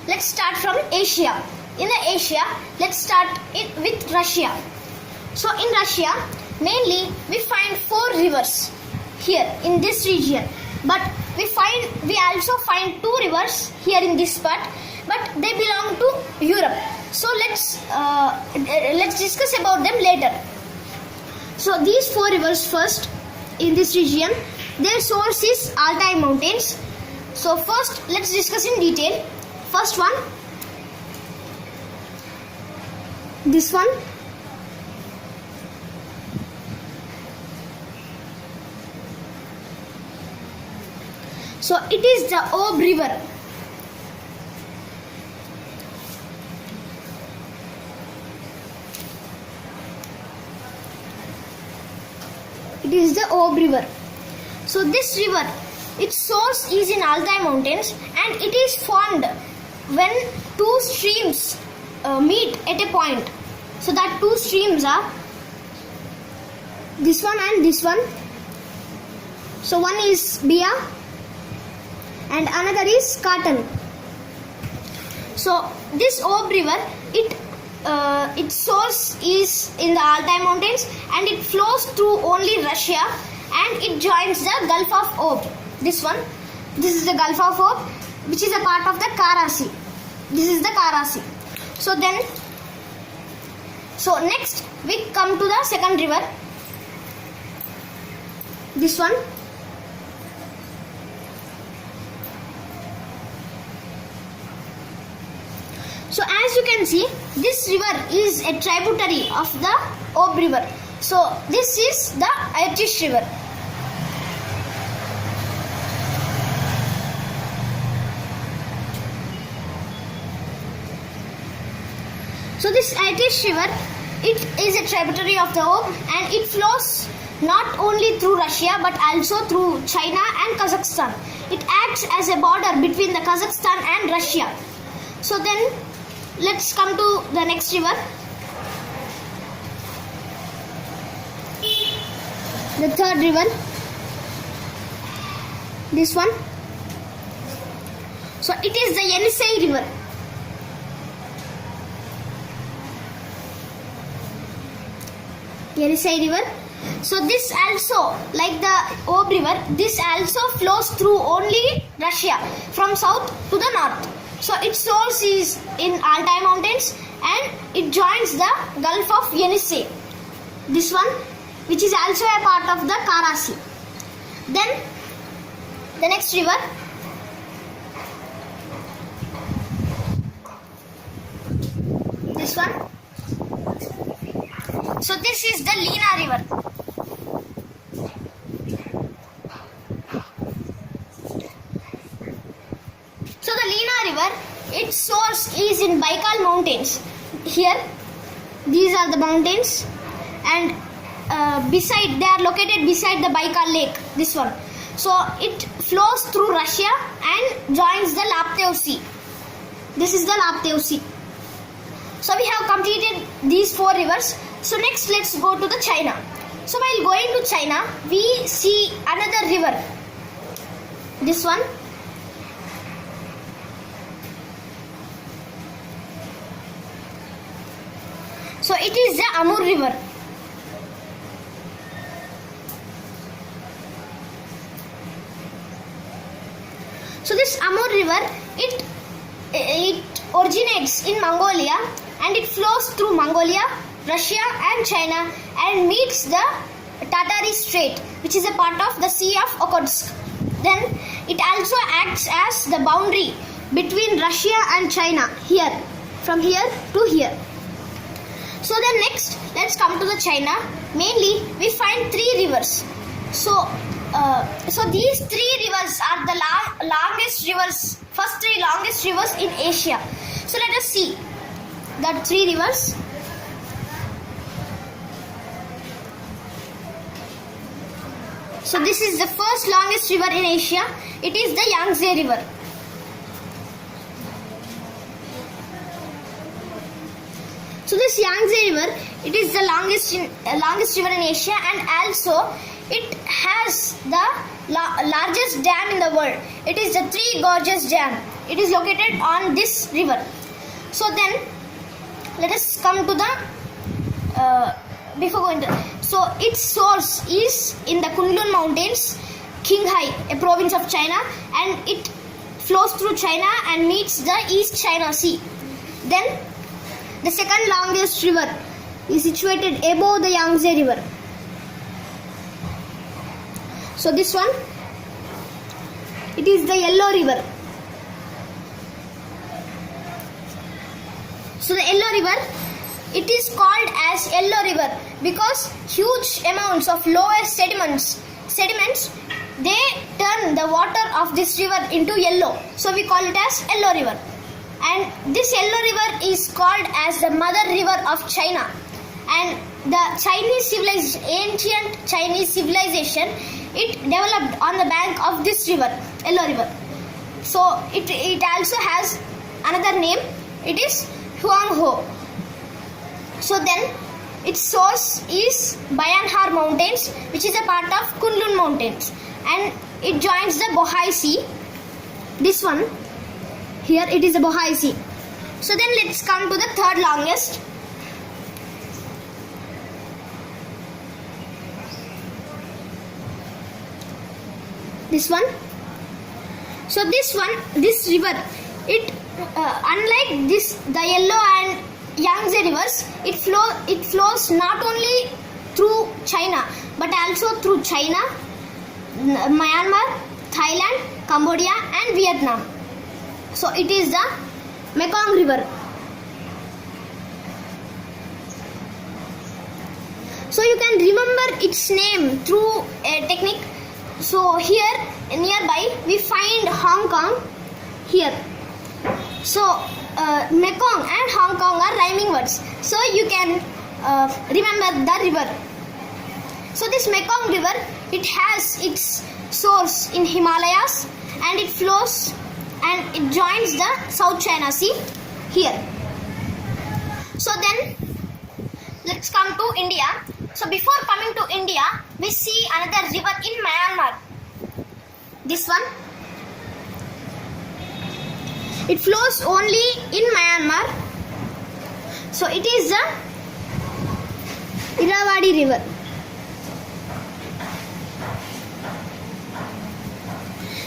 let's start from Asia. In the Asia, let's start with Russia. So in Russia, mainly we find 4 rivers here in this region. But we also find 2 rivers here in this part, but they belong to Europe. So let's discuss about them later. So these 4 rivers first in this region, their source is Altai Mountains. So first let's discuss in detail. First one, this one. So it is the Ob River. It is the Ob River. So this river, its source is in Altai Mountains, and it is formed when 2 streams meet at a point. So that 2 streams are this one and this one. So one is Bia and another is Cotton. So this Ob River, its source is in the Altai Mountains, and it flows through only Russia, and it joins the Gulf of Ob. This is the Gulf of Ob, which is a part of the Kara Sea. This is the Kara Sea. So next we come to the second river. This one. So as you can see, this river is a tributary of the Ob River. So this is the Irtysh River. So this Irtysh River, it is a tributary of the Ob, and it flows not only through Russia but also through China and Kazakhstan. It acts as a border between the Kazakhstan and Russia. So then let's come to the next river. The third river. This one. So it is the Yenisei River. Yenisei River. So this also, like the Ob River, this also flows through only Russia from south to the north. So its source is in Altai Mountains, and it joins the Gulf of Yenisei. This one, which is also a part of the Kara Sea. Then the next river. This one. So this is the Lena River. So the Lena River, its source is in Baikal Mountains. Here, these are the mountains, and they are located beside the Baikal Lake. This one. So it flows through Russia and joins the Laptev Sea. This is the Laptev Sea. So we have completed these 4 rivers. So next let's go to the China. So while going to China, we see another river. This one. So it is the Amur River. So this Amur River, it originates in Mongolia, and it flows through Mongolia, Russia and China, and meets the Tatary Strait, which is a part of the Sea of Okhotsk. Then it also acts as the boundary between Russia and China, here, from here to here. So then next, let's come to the China. Mainly, we find 3 rivers. So these 3 rivers are the longest rivers, first 3 longest rivers in Asia. So let us see the 3 rivers. So this is the first longest river in Asia. It is the Yangtze River. So this Yangtze River, it is the longest river in Asia, and also it has the largest dam in the world. It is the Three Gorges Dam. It is located on this river. So then, let us come to the before going to. So its source is in the Kunlun Mountains, Qinghai, a province of China, and it flows through China and meets the East China Sea. Then, the second longest river is situated above the Yangtze River. So this one, it is the Yellow River. So the Yellow River, it is called as Yellow River because huge amounts of lower sediments, they turn the water of this river into yellow. So we call it as Yellow River. And this Yellow River is called as the Mother River of China. And the ancient Chinese civilization, it developed on the bank of this river, Yellow River. So it also has another name. It is Huanghe. So then, its source is Bayanhar Mountains, which is a part of Kunlun Mountains, and it joins the Bohai Sea. This one, here it is the Bohai Sea. So then let's come to the third longest. This one. So this river, it unlike the Yellow and Yangtze rivers, it flows not only through China but also through China, Myanmar, Thailand, Cambodia and Vietnam. So it is the Mekong River. So you can remember its name through a technique. So here nearby we find Hong Kong here. So Mekong and Hong Kong are rhyming words. So you can remember the river. So this Mekong River, it has its source in Himalayas and it flows and it joins the South China Sea here. So then let's come to India. So before coming to India, we see another river in Myanmar. This one. It flows only in Myanmar. So it is the Irrawaddy River.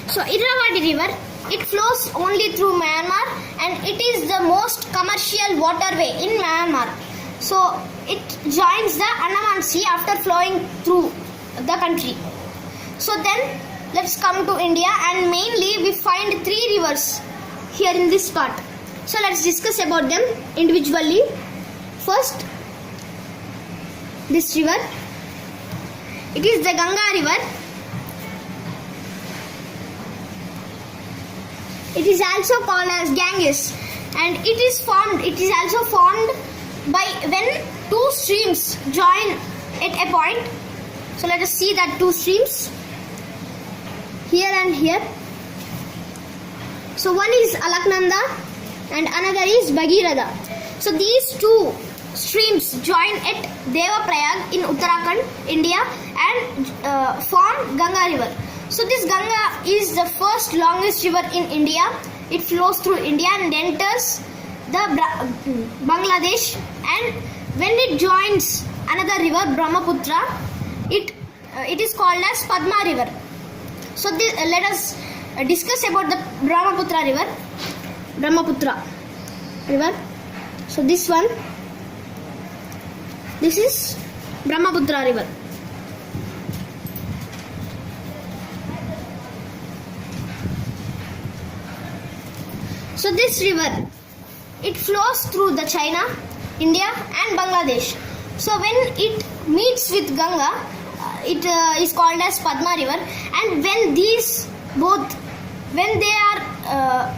So Irrawaddy River, it flows only through Myanmar and it is the most commercial waterway in Myanmar. So it joins the Andaman Sea after flowing through the country. So then let's come to India, and mainly we find three rivers here in this part. So let's discuss about them individually. First, this river, it is the Ganga River. It is also called as Ganges, and it is also formed by when two streams join at a point. So let us see that two streams here and here. So one is Alaknanda and another is Bhagirath. So these two streams join at Devaprayag in Uttarakhand, India, and form Ganga River. So this Ganga is the first longest river in India. It flows through India and enters the Bangladesh, and when it joins another river, Brahmaputra, it is called as Padma River. So let us discuss about the Brahmaputra River. So this one, this is Brahmaputra River. So this river, it flows through the China, India and Bangladesh. So when it meets with Ganga, it is called as Padma River, and when they are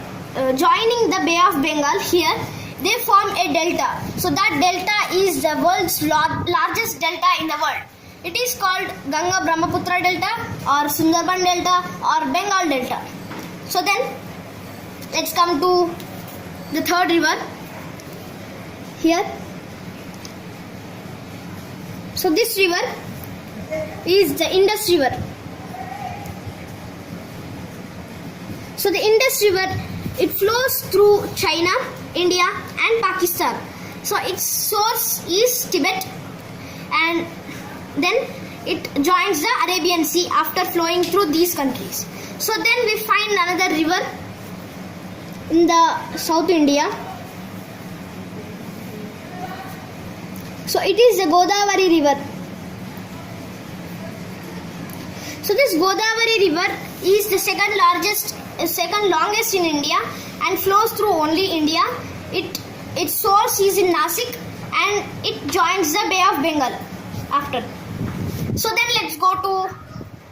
joining the Bay of Bengal here, they form a delta. So that delta is the world's largest delta in the world. It is called Ganga Brahmaputra Delta or Sundarban Delta or Bengal Delta. So then let's come to the third river here. So this river is the Indus River. So the Indus River, it flows through China, India and Pakistan. So its source is Tibet, and then it joins the Arabian Sea after flowing through these countries. So then we find another river in the South India. So it is the Godavari river. So this Godavari river is the second longest in India and flows through only India. Its source is in Nasik and it joins the Bay of Bengal after. So then let's go to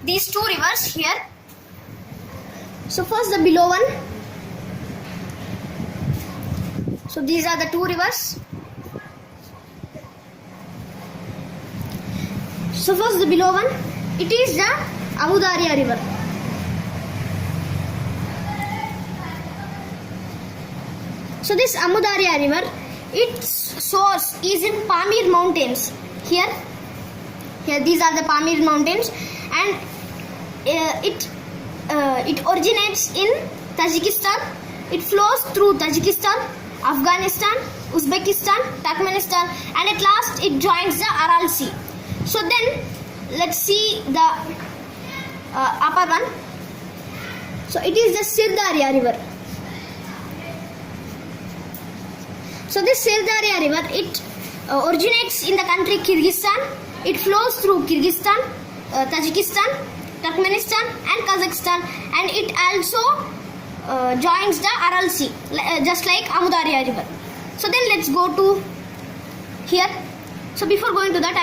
these two rivers here. So first the below one. So these are the two rivers. So first the below one, it is the Amu Darya river. So this Amu Darya river, its source is in Pamir mountains. Here these are the Pamir mountains, and it originates in Tajikistan. It flows through Tajikistan, Afghanistan, Uzbekistan, Turkmenistan, and at last it joins the Aral Sea. So then let's see the upper one. So it is the Sirdarya river. So this Sirdarya river, it originates in the country Kyrgyzstan. It flows through Kyrgyzstan, Tajikistan, Turkmenistan and Kazakhstan, and it also joins the Aral Sea, just like Amu Darya river. So then let's go to here. So before going to that,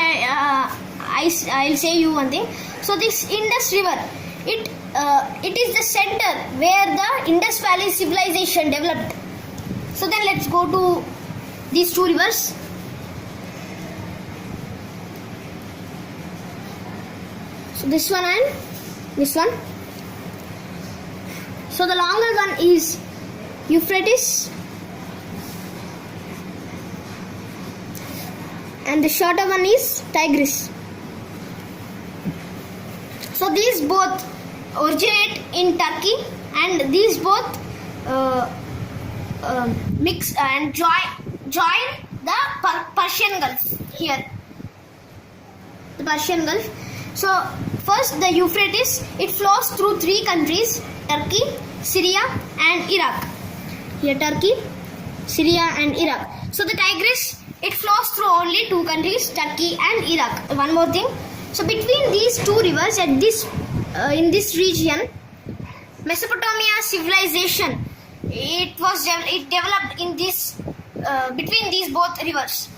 I'll say you one thing. So this Indus river, it is the center where the Indus Valley civilization developed. So then let's go to these two rivers. So this one and this one. So the longer one is Euphrates and the shorter one is Tigris. So these both originate in Turkey, and these both mix and join the Persian Gulf here. The Persian Gulf. So first the Euphrates, it flows through three countries: Turkey, Syria and Iraq. Here Turkey, Syria and Iraq. So the Tigris, it flows through only two countries, Turkey and Iraq. One more thing. So between these two rivers at this in this region, Mesopotamia civilization, it developed in this between these both rivers.